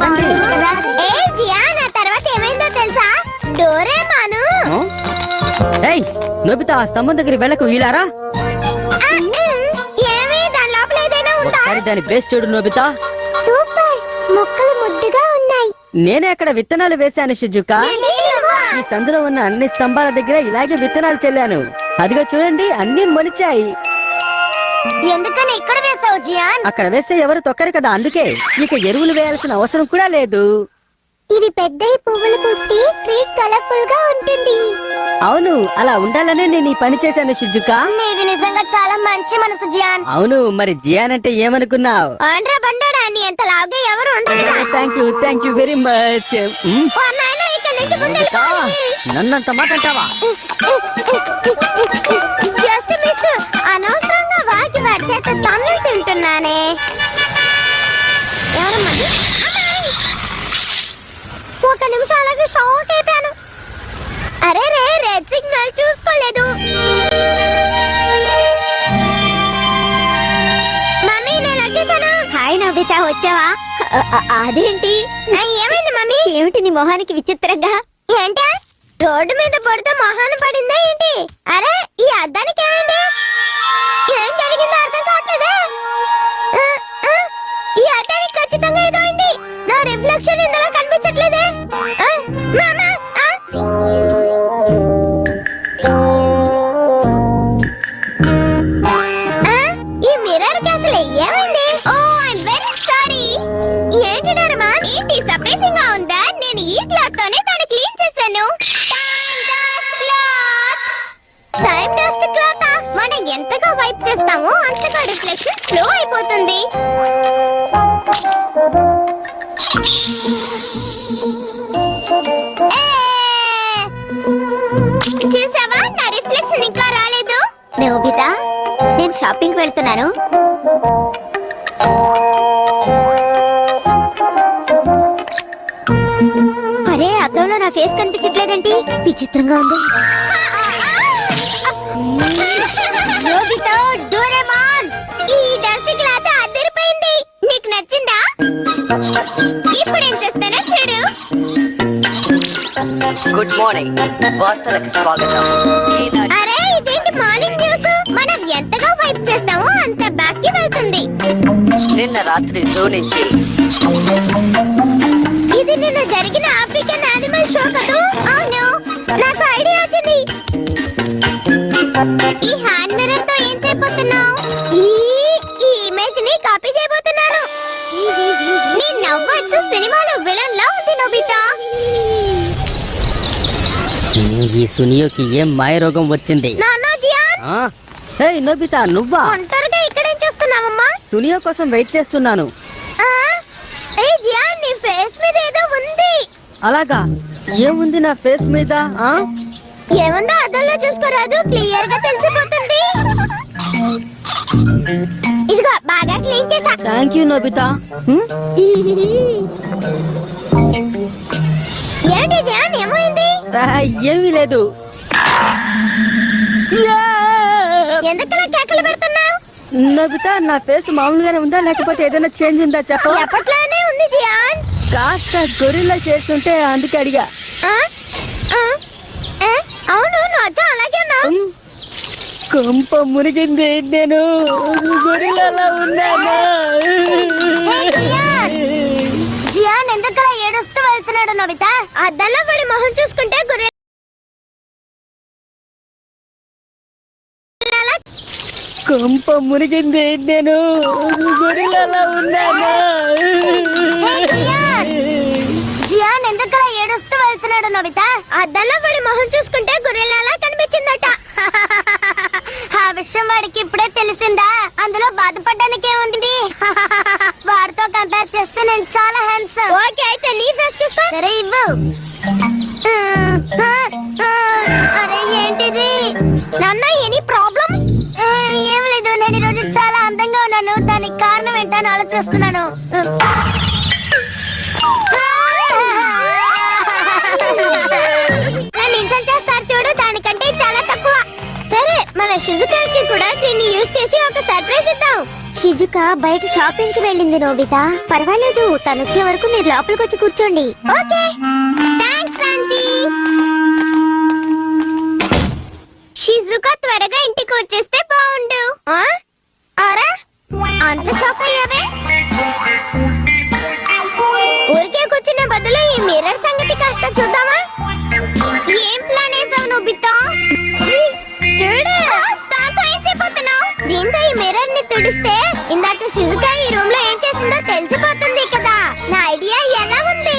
పదండి. తర్వాత ఏమైందో తెలుసా? డోరేమాను ఏయ్ నోబితా, ఆ స్తంభం దగ్గర వెళ్ళకు, ఇలారా. ఏమి దాని లోపల ఏదైనా ఉందా? ఒకసారి దాని బేస్ చూడు నోబితా. సూపర్, మొక్కలు ముద్దుగా ఉన్నాయి. నేనే అక్కడ విత్తనాలు వేశాను షిజుకా. ఈ సందులో ఉన్న అన్ని స్తంభాల దగ్గర ఇలాగే విత్తనాలు చెల్లాను. అదిగో చూడండి, అన్ని మొలిచాయి. ఎందుకని ఇక్కడ వేసావు జియాన్? అక్కడ వేస్తే ఎవరు తొక్కరు కదా, అందుకే. ఇక ఎరువులు వేయాల్సిన అవసరం కూడా లేదు. ఇది పెద్ద పువ్వులు పూస్తే స్ట్రీట్ కలర్ఫుల్ గా ఉంటుంది. అవును, అలా ఉండాలనే నేను ఈ పని చేశాను షిజుకా. నీది నిజంగా చాలా మంచి మనసు జియాన్. అవును, మరి జియాన్ అంటే ఏమనుకున్నావు? ఆండ్రా బండారా, నీ ఎంత లావుగా ఎవరు ఉండరు. Thank you very much. నన్నంత మాట అంటావా? జస్ట్ మిస్, అనవసరంగా వాకి వాడి చేత తన్నులు తింటున్నానే. ఎవరమ్మది? ఒక నిమిషం అలాగే షాక్ అయిపోయాను. అరే రే, రెడ్ సిగ్నల్ చూసుకోలేదు. మమ్మీ నేను వచ్చేసాను. హాయ్ నోబితా, వచ్చావా? అదేంటి? ఏమైంది మమ్మీ? ఏమిటి నీ మొహానికి విచిత్రంగా? ఏంటి రోడ్డు మీద పడితే మొహాన పడిందా ఏంటి? అరే ఈ అద్దానికి ఏమైంది? ఏం జరిగిందో అర్థం కావట్లేదే. ఈ అద్దానికి ఖచ్చితంగా ఏదో అయింది. నా రిఫ్లెక్షన్ ఇందులో కనిపించట్లేదే. మామా, ఈ మిర్రర్ కి అసలు ఏమైంది? ఓ ఐఎమ్ వెరీ సారీ. ఏంటి నరమా, ఏంటి సర్ప్రైజింగ్ గా ఉందా? నేను ఈ క్లాత్ తోనే దాన్ని క్లీన్ చేశాను. టైం డస్ట్ క్లాత్ మనం ఎంతగా వైప్ చేస్తామో అంతగా రిఫ్లెక్షన్ స్లో అయిపోతుంది. చూసావా, నా రిఫ్లెక్షన్ ఇంకా రాలేదు. నోబితా, నేను షాపింగ్ వెళ్తున్నాను. అరే అద్దంలో నా ఫేస్ కనిపించట్లేదేంటి? విచిత్రంగా ఉంది. నోబితా, డోరేమాన్, ఈ డస్ట్ క్లాత్ అదిరిపోయింది. నీకు నచ్చిందా? ఇప్పుడు ఏం చేస్తానో చూడు. గుడ్ మార్నింగ్, వార్తలకు స్వాగతం. అరే ఇదేంటి మార్నింగ్ న్యూస్? మనం ఎంతగా వైప్ చేస్తామో అంత బ్యాక్ కి వెళ్తుంది. నిన్న రాత్రి జూ నుంచి ఇది నిన్న జరిగిన ఆఫ్రికన్ యానిమల్ షో కదూ? అవును, నాకు ఐడియా వచ్చింది. ఈ హ్యాండ్ మిర్రర్ తో ఏం చేయబోతున్నావు? ఈ ఇమేజ్ ని కాపీ చేయబోతున్నాను. నీ నవ్వచ్చు సినిమాలో విలన్ లా ఉంది నోబితా. ఈ సునియోకి ఏం మాయ రోగం వచ్చింది? నాన్న జియాన్. హే నోబితా, నువ్వా? ఒంటరిగా ఇక్కడేం చేస్తున్నావమ్మా? సునియో కోసం వెయిట్ చేస్తున్నాను. ఏ జియాన్, నీ ఫేస్ మీద ఏదో ఉంది. అలాగా? ఏముంది నా ఫేస్ మీద? ఏముందో అద్దంలో చూసుకోరాదు, క్లియర్ గా తెలిసిపోతుంది. ఇదిగో బాగా క్లీన్ చేసా. Thank you Nobita. ఏంటి జియాన్, ఏమైంది? ఏమీ లేదు. ఎందుకలా కేకలు పెడుతున్నావు? నోబితా, నా ఫేస్ మామూలుగానే ఉందా లేకపోతే ఏదైనా చేంజ్ ఉందా చెప్పు. ఎప్పట్లానే ఉంది జియాన్. కాస్త గొరిల్లా చేస్తుంటే అందుకే అడిగా. అవును, నువ్వు అర్థం అలాగే ఉన్నావు. కొంప మునిగింది, నేను గొరిల్లాలా ఉన్నానా? జియాన్ ఎందుకలా ఏడుస్తూ వెళ్తున్నాడు నోబితా? అద్దంలో పడి మొహం చూసుకుంటే గొరిల్లా. కొంప మునిగింది, నేను గొరిల్లాలా ఉన్నానా? జియాన్ ఎందుకలా ఏడుస్తూ వెళ్తున్నాడు నోబితా? అద్దంలో పడి మొహం చూసుకుంటే గొరిల్లాలా కనిపించిందట. ఆ విషయం వాడికి ఇప్పుడే తెలిసిందా? అందులో బాధపడడానికి ఏముంది? వాడితో కంపేర్ చేస్తే నేను చాలా హ్యాండ్సమ్. ఓకే, అయితే నీ ఫేస్ చూసుకో. సరే ఇవ్వు. అరే ఏంటిది నాన్న, ఎనీ ప్రాబ్లం? ఏం లేదు, నేను ఈరోజు చాలా అందంగా ఉన్నాను. దానికి కారణం ఏంటని ఆలోచిస్తున్నాను. నన్ను ఇన్సల్ట్ చేస్తారు చూడు, దానికంటే చాలా తక్కువ. సరే, మన షిజుకాకి కూడా దీన్ని యూజ్ చేసి ఒక సర్ప్రైజ్ ఇద్దాం. షిజుక బయట షాపింగ్ కి వెళ్ళింది నోబితా. పర్వాలేదు, తను వచ్చే వరకు మీరు లోపలికి వచ్చి కూర్చోండి. Okay, thanks aunty. షిజుక త్వరగా ఇంటికి వచ్చేస్తే బాగుండు. అరా అంత షాక్ అయ్యావే? ఊరికే కూర్చున్న బదులు ఈ మిర్రర్ సంగతి కాస్త చూద్దామా? ఏం ప్లాన్ వేసావు నోబితా? చూడు, దాంతో ఏం చేయబోతున్నావు? దీంతో ఈ మిర్రర్ ని తుడిస్తే ఇందాక షిజుకా ఈ రూమ్ లో ఏం చేసిందో తెలిసిపోతుంది కదా. నా ఐడియా ఎలా ఉంది?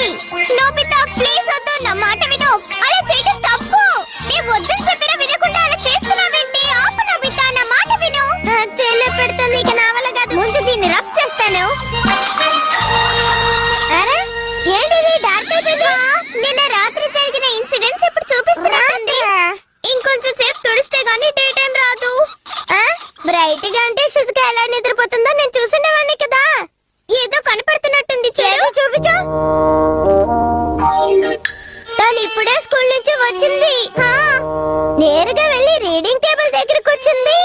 నోబితా ప్లీజ్ వద్దు, నా మాట విను. అలా చేయడం తప్పు. నీ వద్దని చెప్పినా వినకుండా అలా చేస్తున్నావేంటి? ఆపు నోబితా, నా మాట విను. చెల్ల పెడుతుంది, ఇక నా వల్ల కాదు. ముందు దీన్ని రబ్ చేస్తాను. అరే ఏంటిది డార్క్ అయిపోయింది? నిన్న రాత్రి జరిగిన ఇన్సిడెంట్స్ ఇప్పుడు చూపిస్తున్నట్టుంది. ఇంకొంచెం సేపు తుడిస్తే గానీ డే టైం రాదు. బ్రైట్ గా అంటే షిజుకా ఎలా నిద్రపోతుందో నేను చూసుండేవాడిని కదా. ఏదో కనపడుతున్నట్టుంది. చూపించు. తను ఇప్పుడే స్కూల్ నుంచి వచ్చింది. నేరుగా వెళ్ళి రీడింగ్ టేబుల్ దగ్గరకు వచ్చింది.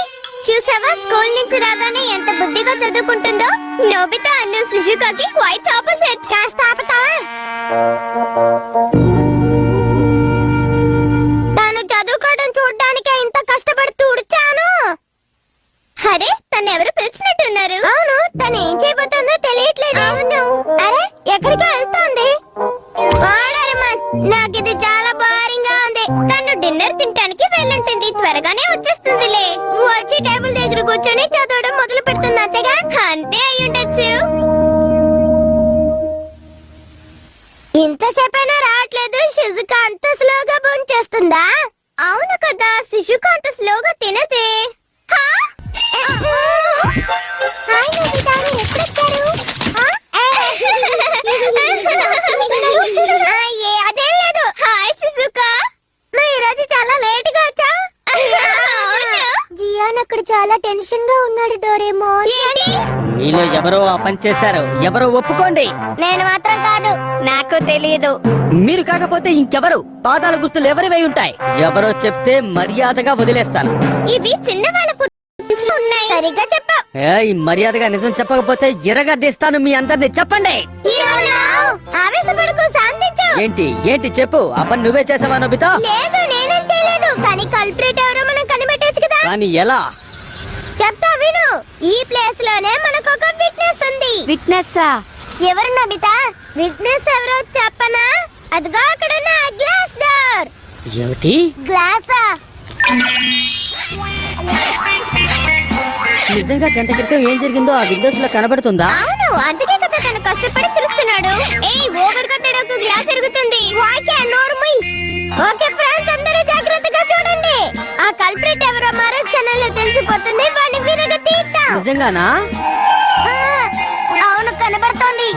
చూసావా, స్కూల్ నుంచి రాగానే ఎంత బుద్ధిగా చదువుకుంటుందో. నోబితా అన్న షిజుకాకి వైట్ ఆపోజిట్. కాస్త ఆపుతావా? తాను చదువుకోవడం చూడడానికి ఇంత కష్టపడుతూ ఉడిచాను. అరే, తను ఎవరు పిలిచినట్టున్నారు. అవును, తను ఏం చేయబోతుందో తెలియట్లేదు. అవును, అరే ఎక్కడికి వెళ్తోంది? నాకు ఇది చాలా భారీగా ఉంది. తను డిన్నర్ తినడానికి వెళ్ళుంటుంది. త్వరగానే వచ్చేస్తుందిలే. వచ్చి టేబుల్ దగ్గర కూర్చొని చదవడం మొదలు పెడుతుంది. అంతేగా? అంతే అయి ఉండొచ్చు. ఇంతసేపైనా రావట్లేదు. షిజుకా అంత స్లోగా భోంచేస్తుందా? అవును కదా, షిజుకా అంత స్లోగా తినదే. అదేం లేదు. హాయ్ షిజుకా, నువ్వు ఈరోజు చాలా లేట్ గా వచ్చా. జియాన్ అక్కడ చాలా టెన్షన్ గా ఉన్నాడు. డోరేమోన్, మీలో ఎవరో ఆ పని చేశారు. ఎవరో ఒప్పుకోండి. నేను మాత్రం కాదు. నాకు తెలియదు. మీరు కాకపోతే ఇంకెవరు? పాదాల గుర్తులు ఎవరివై ఉంటాయి? ఎవరో చెప్తే మర్యాదగా వదిలేస్తాను. ఇవి చిన్నవాళ్ళ ఉన్నాయి. సరిగ్గా చెప్పు. ఈ మర్యాదగా నిజం చెప్పకపోతే ఎరగదీస్తాను మీ అందరిని. చెప్పండి. ఆవేశపడకు, శాంతించు. ఏంటి ఏంటి చెప్పు. ఆ పని నువ్వే చేసావా నోబితా? లేదు, నేనేం చేయలేదు. కానీ కల్ప్రిట్ ఎవరో మనం కనిపెట్టొచ్చు కదా. కానీ ఎలా? చెప్తా విను. ఈ ప్లేస్ లోనే మనకు ఒక విట్నెస్ ఉంది. విట్నెస్? ఎవరు నోబితా? విట్నెస్ ఎవరో చెప్పనా? అదిగో అక్కడున్న గ్లాస్ డోర్. ఏమిటి? గ్లాసా? నిజంగా గంట క్రితం ఏం జరిగిందో ఆ విండోస్ లో కనబడుతుందా? అవును, అందుకే కదా తను కష్టపడి తెలుస్తున్నాడు. ఓవర్ గా తడకు, గ్లాస్ ఎరుగుతుంది. వాకే నోర్మై. ఓకే ఫ్రెండ్స్, అందరూ జాగ్రత్తగా చూడండి. ఆ కల్ప్రిట్ ఎవరో మరో క్షణంలో తెలిసిపోతుంది. వాడిని విరగ తీద్దాం. నిజంగానా? అవును, కనబడుతోంది.